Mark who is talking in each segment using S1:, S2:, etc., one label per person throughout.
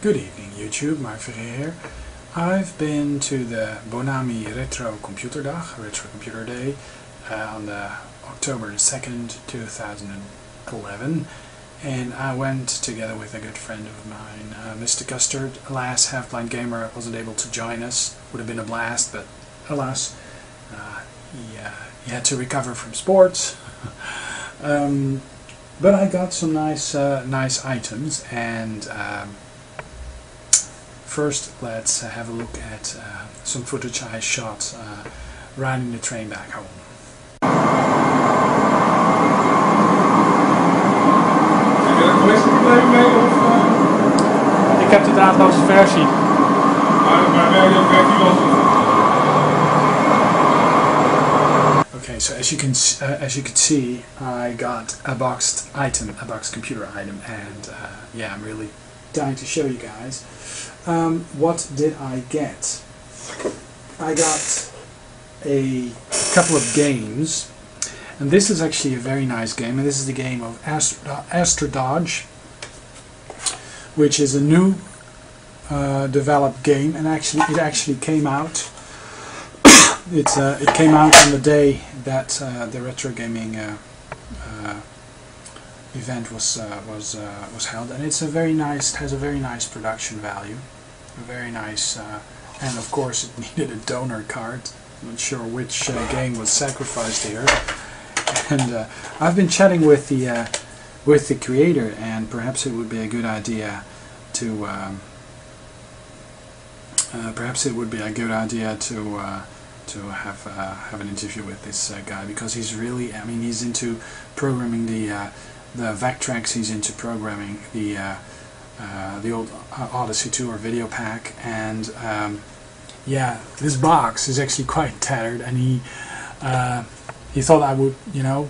S1: Good evening YouTube, Mark Verheer here. I've been to the Bonami Retro Computer Retro Computer Day on the October 2nd, 2011, and I went together with a good friend of mine, Mr. Custard. Alas, Half-Blind Gamer wasn't able to join us. Would have been a blast, but alas, he had to recover from sports. But I got some nice items, and first let's have a look at some footage I shot riding the train back home.
S2: Ik heb de draadloze versie.
S1: Okay, so as you can see, I got a boxed computer item, and yeah, I'm really dying to show you guys. What did I get? I got a couple of games, and this is actually a very nice game, and this is the game of Astro Dodger, which is a new developed game, and it actually came out. It came out on the day that the retro gaming event was held, and it's a very nice. It has a very nice production value, very nice, and of course it needed a donor card. I'm not sure which game was sacrificed here, and I've been chatting with the creator, and perhaps it would be a good idea to have an interview with this guy, because he's really, I mean, he's into programming the Vectrex. He's into programming the old Odyssey2 or video pack, and yeah, this box is actually quite tattered, and he thought I would, you know,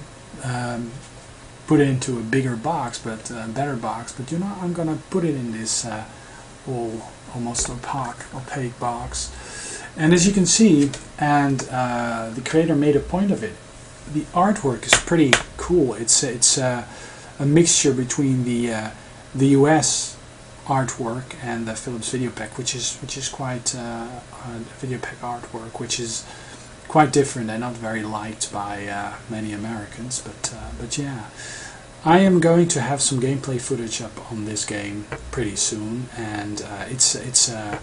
S1: put it into a bigger box, but better box. But you know, I'm gonna put it in this almost opaque box. And as you can see, and the creator made a point of it, the artwork is pretty cool. It's a mixture between the US artwork and the Philips video pack, which is quite video pack artwork, which is quite different and not very liked by many Americans. But yeah, I am going to have some gameplay footage up on this game pretty soon, and it's a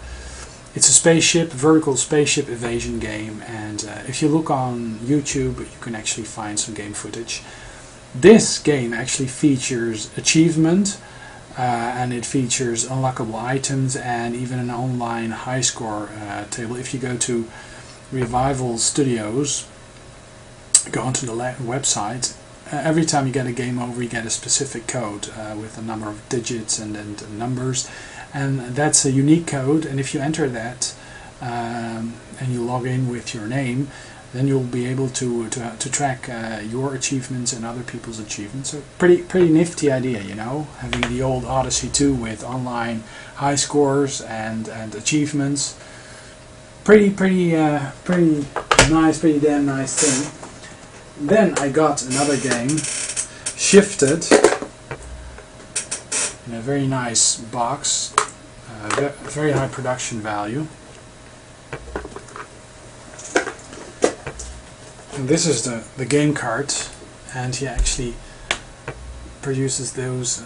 S1: spaceship, vertical spaceship evasion game, and if you look on YouTube, you can actually find some game footage. This game actually features achievement, and it features unlockable items, and even an online high score table. If you go to Revival Studios, go onto the website, every time you get a game over, you get a specific code with a number of digits and numbers. And that's a unique code, and if you enter that and you log in with your name, then you'll be able to track your achievements and other people's achievements. So pretty nifty idea, you know, having the old Odyssey2 with online high scores and achievements. Pretty nice, pretty damn nice thing. Then I got another game, Shifted, in a very nice box, very high production value. And this is the game card, and he actually produces these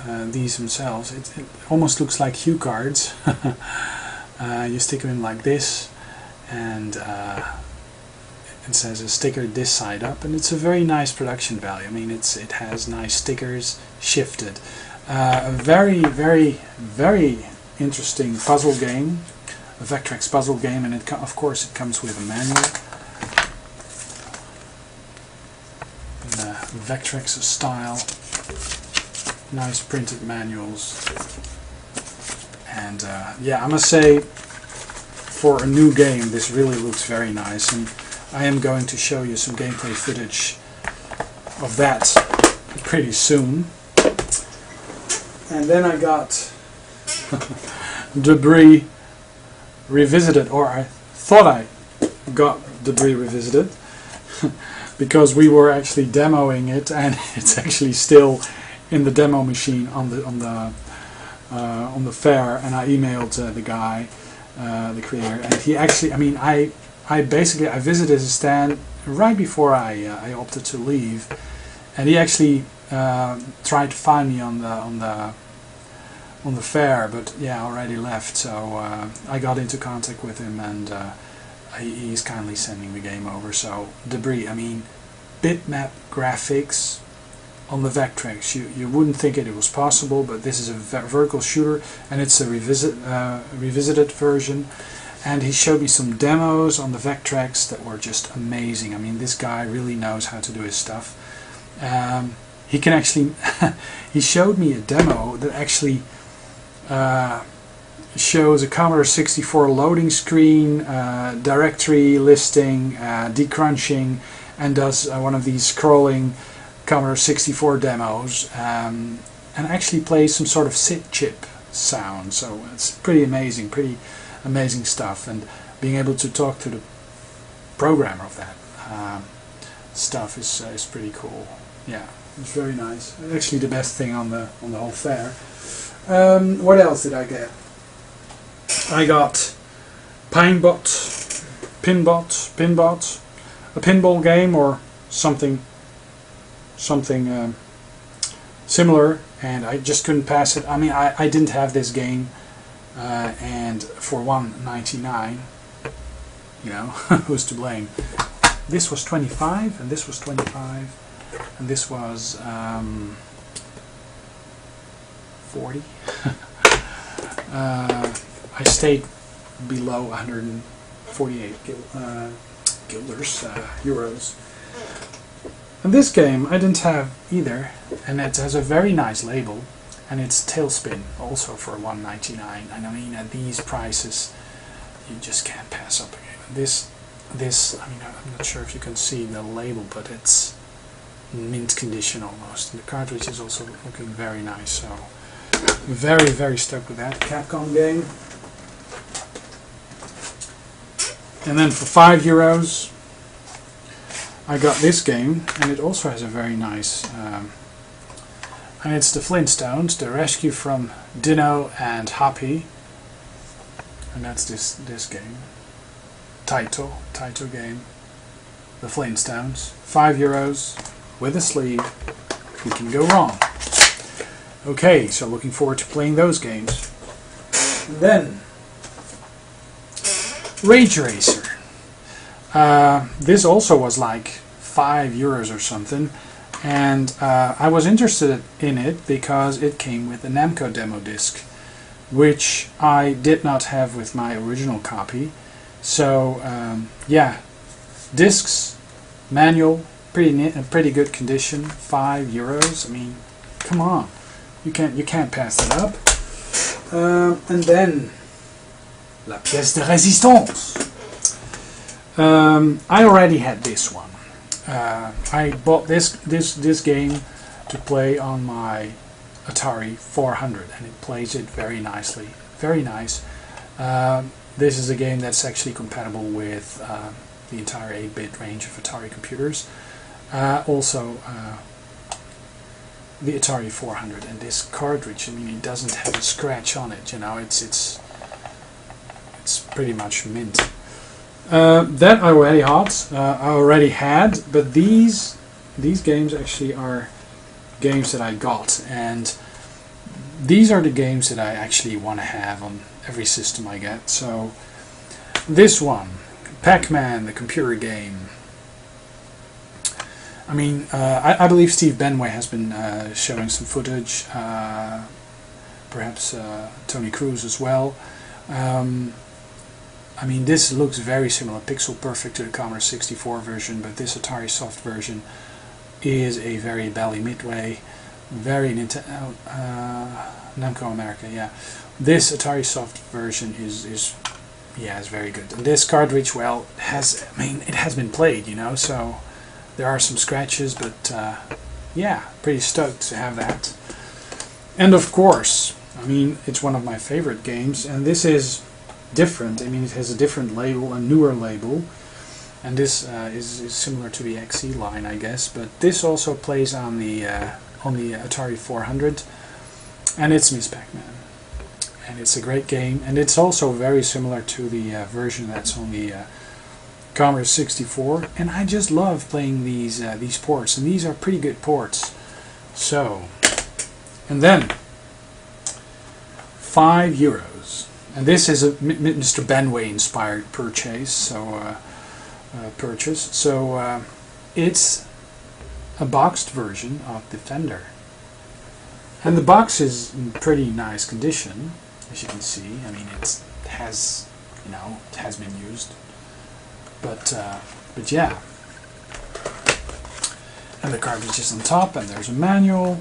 S1: themselves. It almost looks like cue cards. You stick them in like this, and it says a sticker this side up, and it's a very nice production value. I mean, it has nice stickers. Shifted. A very interesting puzzle game, a Vectrex puzzle game, and of course it comes with a manual, in Vectrex style, nice printed manuals, and yeah, I must say, for a new game, this really looks very nice, and I am going to show you some gameplay footage of that pretty soon. And then I got Debris Revisited, or I thought I got Debris Revisited, because we were actually demoing it, and it's actually still in the demo machine on the on the fair, and I emailed the guy, the creator, and he actually, I mean, I visited his stand right before I opted to leave, and he actually tried to find me on the fair, but yeah, already left. So I got into contact with him, and he's kindly sending the game over. So Debris, I mean, bitmap graphics on the Vectrex. You wouldn't think it was possible, but this is a vertical shooter, and it's a revisited version. And he showed me some demos on the Vectrex that were just amazing. I mean, this guy really knows how to do his stuff. He can actually he showed me a demo that actually shows a Commodore 64 loading screen, directory listing, decrunching, and does one of these scrolling Commodore 64 demos, and actually plays some sort of SID chip sound. So it's pretty amazing stuff, and being able to talk to the programmer of that stuff is pretty cool. Yeah, it's very nice. Actually, the best thing on the whole fair. What else did I get? I got Pinbot, a pinball game or something similar, and I just couldn't pass it. I mean, I didn't have this game, and for $1.99, you know, who's to blame? This was 25, and this was 25, and this was 40. I stayed below 148 guilders, euros. And this game I didn't have either, and it has a very nice label, and it's Tailspin, also for $1.99. And I mean, at these prices, you just can't pass up a game. This, I mean, I'm not sure if you can see the label, but it's mint condition almost. And the cartridge is also looking very nice, so very stoked with that Capcom game. And then for €5, I got this game, and it also has a very nice, and it's the Flintstones, the rescue from Dino and Happy, and that's this game, Taito game, the Flintstones, €5 with a sleeve. Who can go wrong? Okay, so looking forward to playing those games. And then Rage Racer. This also was like €5 or something, and I was interested in it because it came with a Namco demo disc, which I did not have with my original copy. So yeah, discs, manual, pretty good condition, €5. I mean, come on, you can't pass that up. And then La pièce de résistance. I already had this one. I bought this game to play on my Atari 400, and it plays it very nicely. Very nice. This is a game that's actually compatible with the entire 8-bit range of Atari computers. Also the Atari 400, and this cartridge, I mean, it doesn't have a scratch on it, you know, it's pretty much mint. That I already had, but these games actually are games that I got, and these are the games that I actually want to have on every system I get. So this one, Pac-Man, the computer game. I mean, I believe Steve Benway has been showing some footage, perhaps Tony Cruz as well. I mean, this looks very similar, pixel perfect, to the Commodore 64 version, but this Atari Soft version is a very Bally Midway, very Namco America, yeah. This Atari Soft version is very good. And this cartridge, well, it has been played, you know, so there are some scratches, but yeah, pretty stoked to have that. And of course, I mean, it's one of my favorite games, and this is different. I mean, it has a different label, a newer label, and this is similar to the XE line, I guess, but this also plays on the Atari 400, and it's Miss Pac-Man. and it's a great game, and it's also very similar to the version that's on the Commodore 64, and I just love playing these ports, and these are pretty good ports. So, and then €5, and this is a Mr. Benway inspired purchase. So it's a boxed version of Defender, and the box is in pretty nice condition, as you can see. I mean, it has, you know, it has been used, but yeah. And the cartridge is on top, and there's a manual,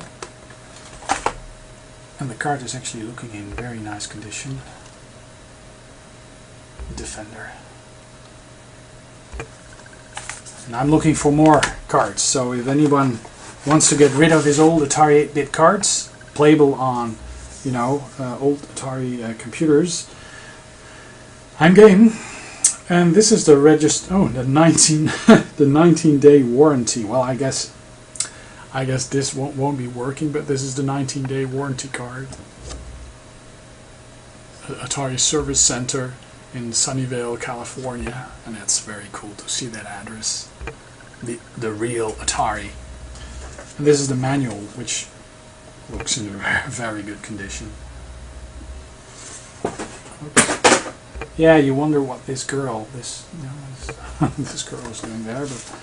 S1: and the card is actually looking in very nice condition. Defender. And I'm looking for more cards, so if anyone wants to get rid of his old Atari 8-bit cards, playable on, you know, old Atari computers, I'm game. And this is the the 19-day warranty. Well, I guess this won't be working, but this is the 19-day warranty card. Atari Service Center in Sunnyvale, California, and it's very cool to see that address. The real Atari. And this is the manual, which looks in a very good condition. Oops. Yeah, you wonder what this girl is doing there, but.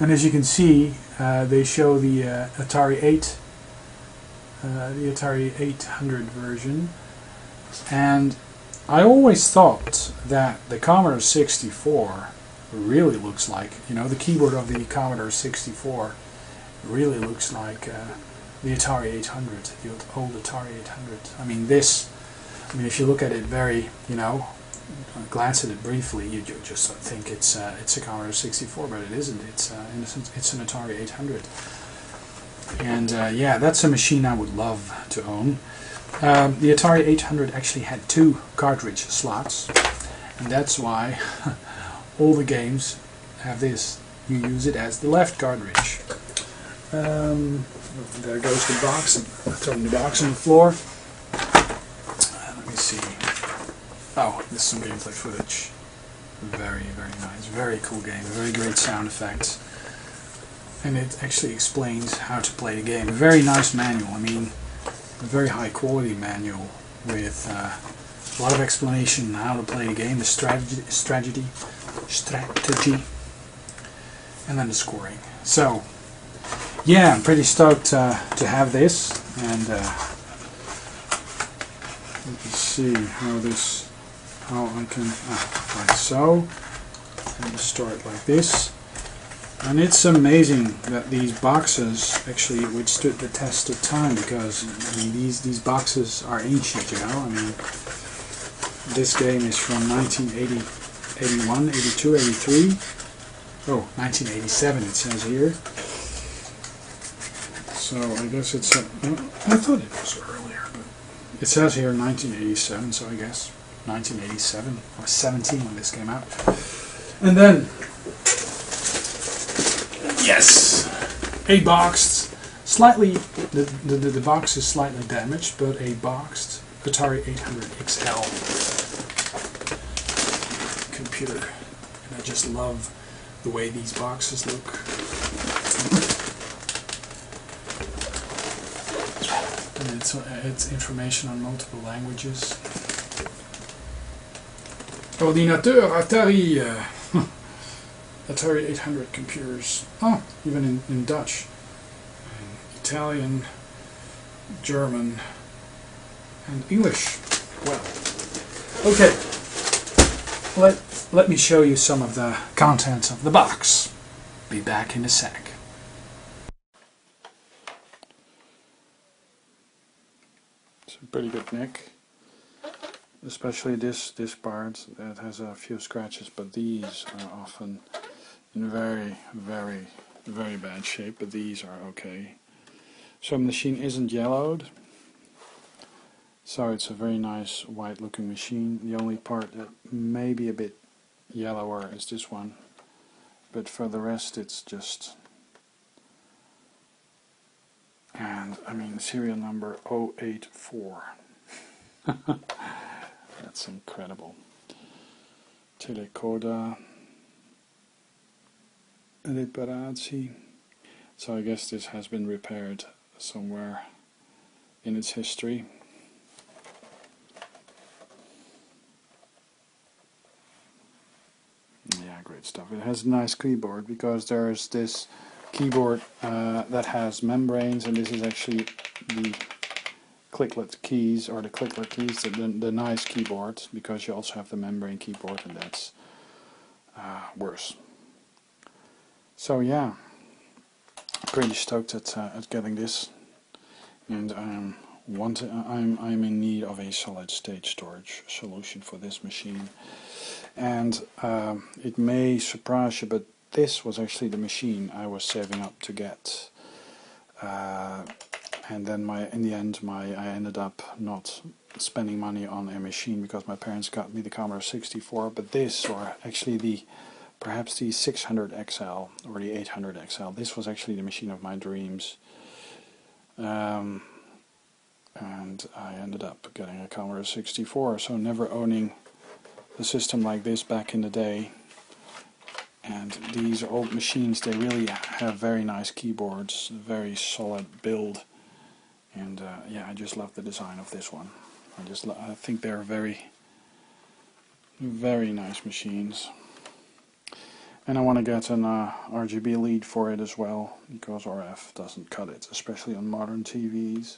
S1: And as you can see, they show the Atari 800 version, and I always thought that the Commodore 64 really looks like, you know, the keyboard of the Commodore 64 really looks like the Atari 800, the old Atari 800. I mean, if you look at it very, you know, glance at it briefly, you just think it's a Commodore 64, but it isn't. It's an Atari 800. And yeah, that's a machine I would love to own. The Atari 800 actually had 2 cartridge slots, and that's why all the games have this. You use it as the left cartridge. There goes the box, and throwing the box on the floor. Let me see. Oh, this is some gameplay footage. Very, very nice. Very cool game. Very great sound effects. And it actually explains how to play the game. A very nice manual. I mean, a very high quality manual with a lot of explanation on how to play the game, the strategy, and then the scoring. So, yeah, I'm pretty stoked to have this. And let me see how I can, like so. And store it like this. And it's amazing that these boxes actually withstood the test of time, because I mean these boxes are ancient, you know. I mean, this game is from 1980, 81, 82, 83. Oh, 1987 it says here. So I guess it's I thought it was earlier, but it says here 1987, so I guess 1987 or 17 when this came out. And then, yes, a boxed, slightly, the box is slightly damaged, but a boxed Atari 800 XL computer. And I just love the way these boxes look. And it's information on multiple languages. Ordinateur Atari. Atari 800 computers. Oh, even in Dutch, and Italian, German, and English. Well, okay. Let me show you some of the contents of the box. Be back in a sec. It's a pretty good neck. Especially this part that has a few scratches, but these are often in very, very, very bad shape, but these are okay. So the machine isn't yellowed, so it's a very nice white looking machine. The only part that may be a bit yellower is this one, but for the rest it's just, and And I mean serial number 084. That's incredible. Telecoda reparatie. So I guess this has been repaired somewhere in its history. Yeah, great stuff. It has a nice keyboard because there's this keyboard that has membranes, and this is actually the clicklet keys, or the clicklet keys, the nice keyboard, because you also have the membrane keyboard, and that's worse. So yeah, pretty stoked at getting this, and I'm in need of a solid state storage solution for this machine. And it may surprise you, but this was actually the machine I was saving up to get. And then in the end I ended up not spending money on a machine because my parents got me the Commodore 64. But this, or actually perhaps the 600 XL or the 800 XL, this was actually the machine of my dreams. And I ended up getting a Commodore 64, so never owning a system like this back in the day. And these old machines, they really have very nice keyboards, very solid build, and yeah, I just love the design of this one. I think they're very, very nice machines. And I want to get an RGB lead for it as well, because RF doesn't cut it, especially on modern TVs.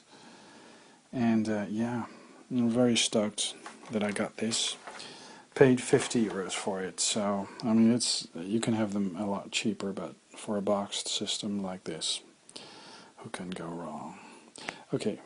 S1: And yeah, I'm very stoked that I got this. Paid 50 euros for it, so I mean, you can have them a lot cheaper, but for a boxed system like this, who can go wrong? Okay,